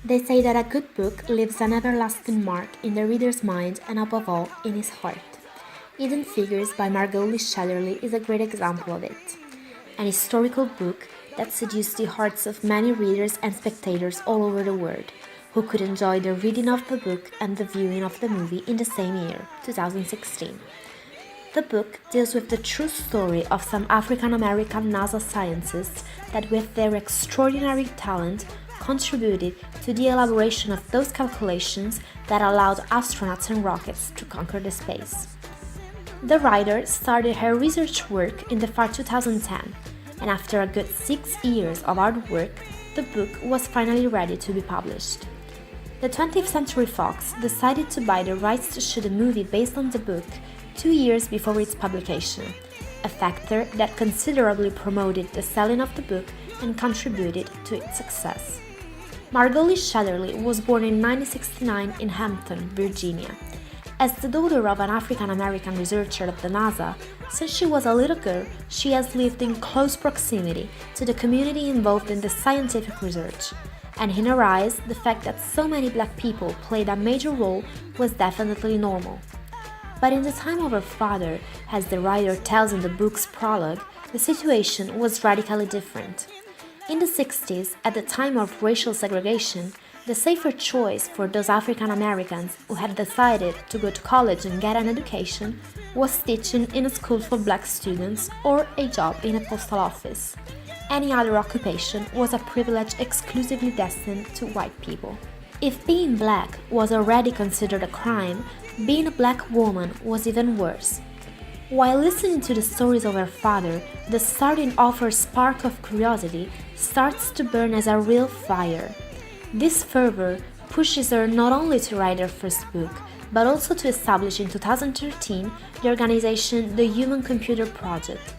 They say that a good book leaves an everlasting mark in the reader's mind and above all, in his heart. Hidden Figures by Margot Chatterley is a great example of it. An historical book that seduced the hearts of many readers and spectators all over the world, who could enjoy the reading of the book and the viewing of the movie in the same year, 2016. The book deals with the true story of some African American NASA scientists that, with their extraordinary talent, contributed to the elaboration of those calculations that allowed astronauts and rockets to conquer the space. The writer started her research work in the fall 2010, and after a good 6 years of hard work, the book was finally ready to be published. The 20th Century Fox decided to buy the rights to shoot a movie based on the book 2 years before its publication, a factor that considerably promoted the selling of the book and contributed to its success. Margot Chatterley was born in 1969 in Hampton, Virginia. As the daughter of an African-American researcher at the NASA, since she was a little girl, she has lived in close proximity to the community involved in the scientific research. And in her eyes, the fact that so many black people played a major role was definitely normal. But in the time of her father, as the writer tells in the book's prologue, the situation was radically different. In the 60s, at the time of racial segregation, the safer choice for those African Americans who had decided to go to college and get an education was teaching in a school for black students or a job in a postal office. Any other occupation was a privilege exclusively destined to white people. If being black was already considered a crime, being a black woman was even worse. While listening to the stories of her father, the starting of her spark of curiosity starts to burn as a real fire. This fervor pushes her not only to write her first book, but also to establish in 2013 the organization The Human-Computer Project,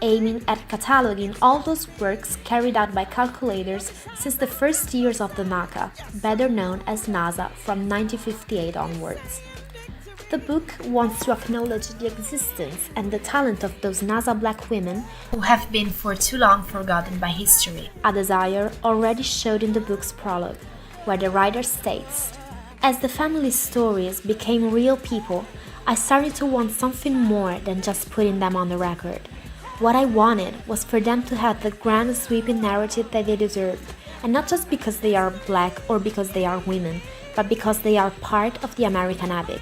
aiming at cataloging all those works carried out by calculators since the first years of the NACA, better known as NASA, from 1958 onwards. The book wants to acknowledge the existence and the talent of those NASA black women who have been for too long forgotten by history, a desire already showed in the book's prologue, where the writer states, "As the family stories became real people, I started to want something more than just putting them on the record. What I wanted was for them to have the grand sweeping narrative that they deserved, and not just because they are black or because they are women, but because they are part of the American epic."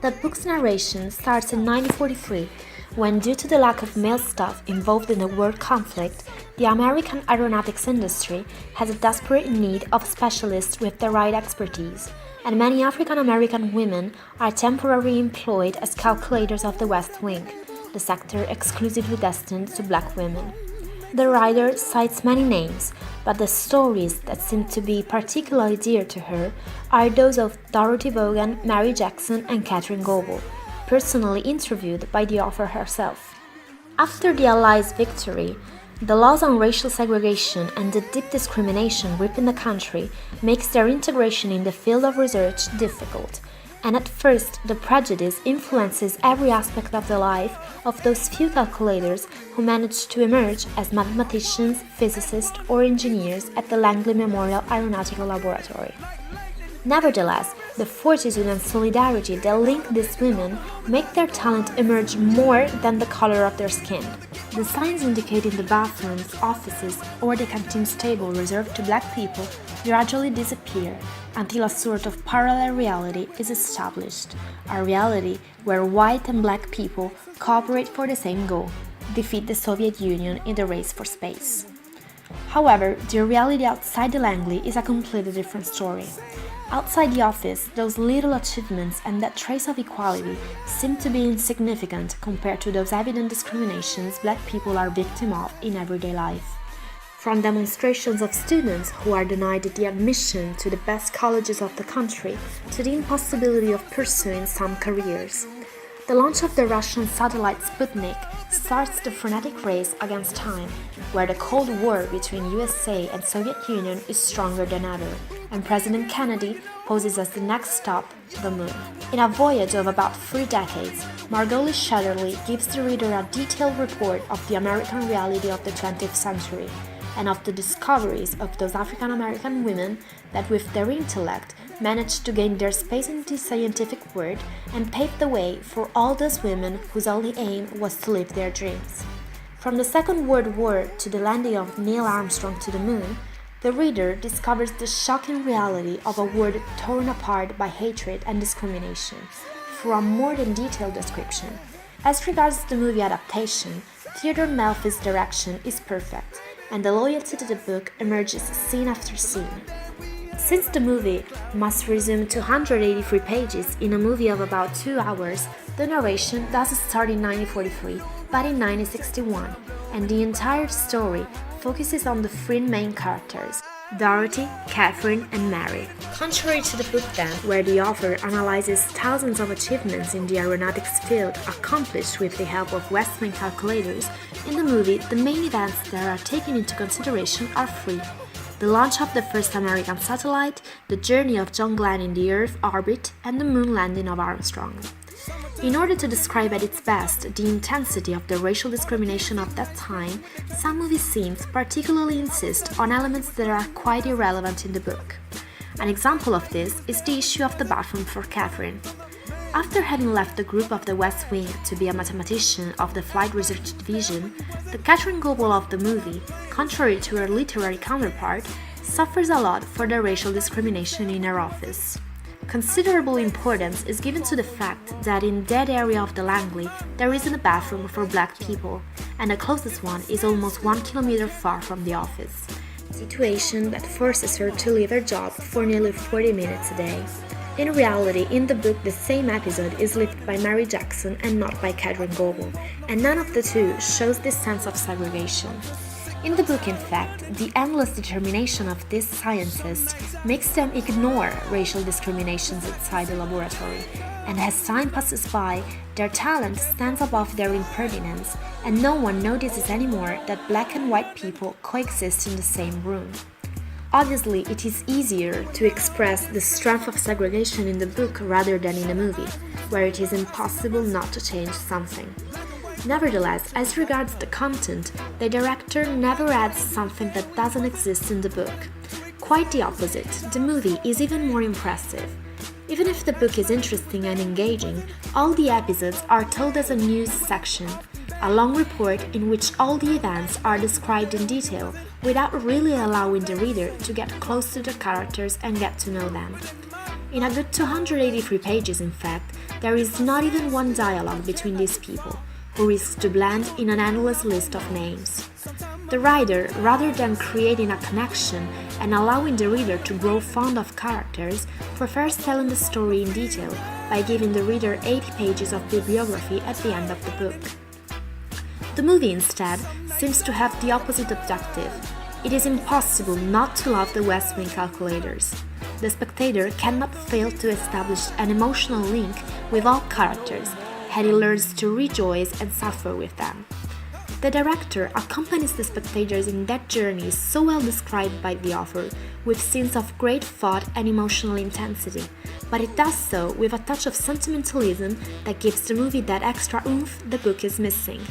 The book's narration starts in 1943, when, due to the lack of male staff involved in the world conflict, the American aeronautics industry has a desperate need of specialists with the right expertise, and many African American women are temporarily employed as calculators of the West Wing, the sector exclusively destined to black women. The writer cites many names, but the stories that seem to be particularly dear to her are those of Dorothy Vaughan, Mary Jackson, and Catherine Goebel, personally interviewed by the author herself. After the Allies' victory, the laws on racial segregation and the deep discrimination gripping the country makes their integration in the field of research difficult, and at first the prejudice influences every aspect of the life of those few calculators who managed to emerge as mathematicians, physicists, or engineers at the Langley Memorial Aeronautical Laboratory. Nevertheless, the fortitude and solidarity that link these women make their talent emerge more than the color of their skin. The signs indicating the bathrooms, offices, or the canteen table reserved to black people gradually disappear until a sort of parallel reality is established, a reality where white and black people cooperate for the same goal: defeat the Soviet Union in the race for space. However, the reality outside the Langley is a completely different story. Outside the office, those little achievements and that trace of equality seem to be insignificant compared to those evident discriminations black people are victim of in everyday life. From demonstrations of students who are denied the admission to the best colleges of the country to the impossibility of pursuing some careers. The launch of the Russian satellite Sputnik starts the frenetic race against time, where the Cold War between USA and Soviet Union is stronger than ever, and President Kennedy poses as the next stop, the moon. In a voyage of about 3 decades, Margot Chatterley gives the reader a detailed report of the American reality of the 20th century, and of the discoveries of those African American women that with their intellect managed to gain their space in the scientific world and pave the way for all those women whose only aim was to live their dreams. From the Second World War to the landing of Neil Armstrong to the moon, the reader discovers the shocking reality of a world torn apart by hatred and discrimination, through a more than detailed description. As regards the movie adaptation, Theodore Melfi's direction is perfect, and the loyalty to the book emerges scene after scene. Since the movie must resume 283 pages in a movie of about 2 hours, the narration doesn't start in 1943, but in 1961, and the entire story focuses on the three main characters, Dorothy, Catherine, and Mary. Contrary to the book then, where the author analyzes thousands of achievements in the aeronautics field accomplished with the help of Westman calculators, in the movie the main events that are taken into consideration are three: the launch of the first American satellite, the journey of John Glenn in the Earth orbit, and the moon landing of Armstrong. In order to describe at its best the intensity of the racial discrimination of that time, some movie scenes particularly insist on elements that are quite irrelevant in the book. An example of this is the issue of the bathroom for Catherine. After having left the group of the West Wing to be a mathematician of the Flight Research Division, the Catherine Goebel of the movie, contrary to her literary counterpart, suffers a lot for the racial discrimination in her office. Considerable importance is given to the fact that in that area of the Langley there isn't a bathroom for black people, and the closest one is almost 1 kilometer far from the office, a situation that forces her to leave her job for nearly 40 minutes a day. In reality, in the book the same episode is lived by Mary Jackson and not by Catherine Goebel, and none of the two shows this sense of segregation. In the book, in fact, the endless determination of these scientists makes them ignore racial discriminations inside the laboratory, and as time passes by, their talent stands above their impertinence, and no one notices anymore that black and white people coexist in the same room. Obviously, it is easier to express the strength of segregation in the book rather than in the movie, where it is impossible not to change something. Nevertheless, as regards the content, the director never adds something that doesn't exist in the book. Quite the opposite, the movie is even more impressive. Even if the book is interesting and engaging, all the episodes are told as a news section, a long report in which all the events are described in detail without really allowing the reader to get close to the characters and get to know them. In a good 283 pages, in fact, there is not even one dialogue between these people, who risks to blend in an endless list of names. The writer, rather than creating a connection and allowing the reader to grow fond of characters, prefers telling the story in detail by giving the reader 80 pages of bibliography at the end of the book. The movie, instead, seems to have the opposite objective. It is impossible not to love the West Wing calculators. The spectator cannot fail to establish an emotional link with all characters, and he learns to rejoice and suffer with them. The director accompanies the spectators in that journey so well described by the author, with scenes of great thought and emotional intensity, but it does so with a touch of sentimentalism that gives the movie that extra oomph the book is missing.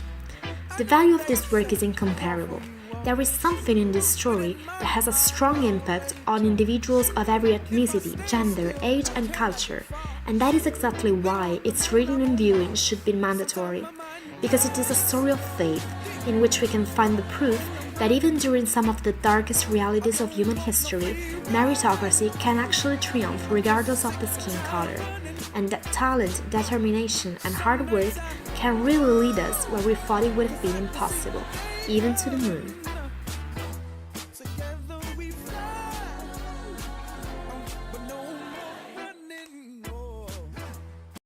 The value of this work is incomparable. There is something in this story that has a strong impact on individuals of every ethnicity, gender, age, and culture, and that is exactly why its reading and viewing should be mandatory, because it is a story of faith in which we can find the proof that even during some of the darkest realities of human history, meritocracy can actually triumph regardless of the skin color, and that talent, determination, and hard work can really lead us where we thought it would have been impossible, even to the moon.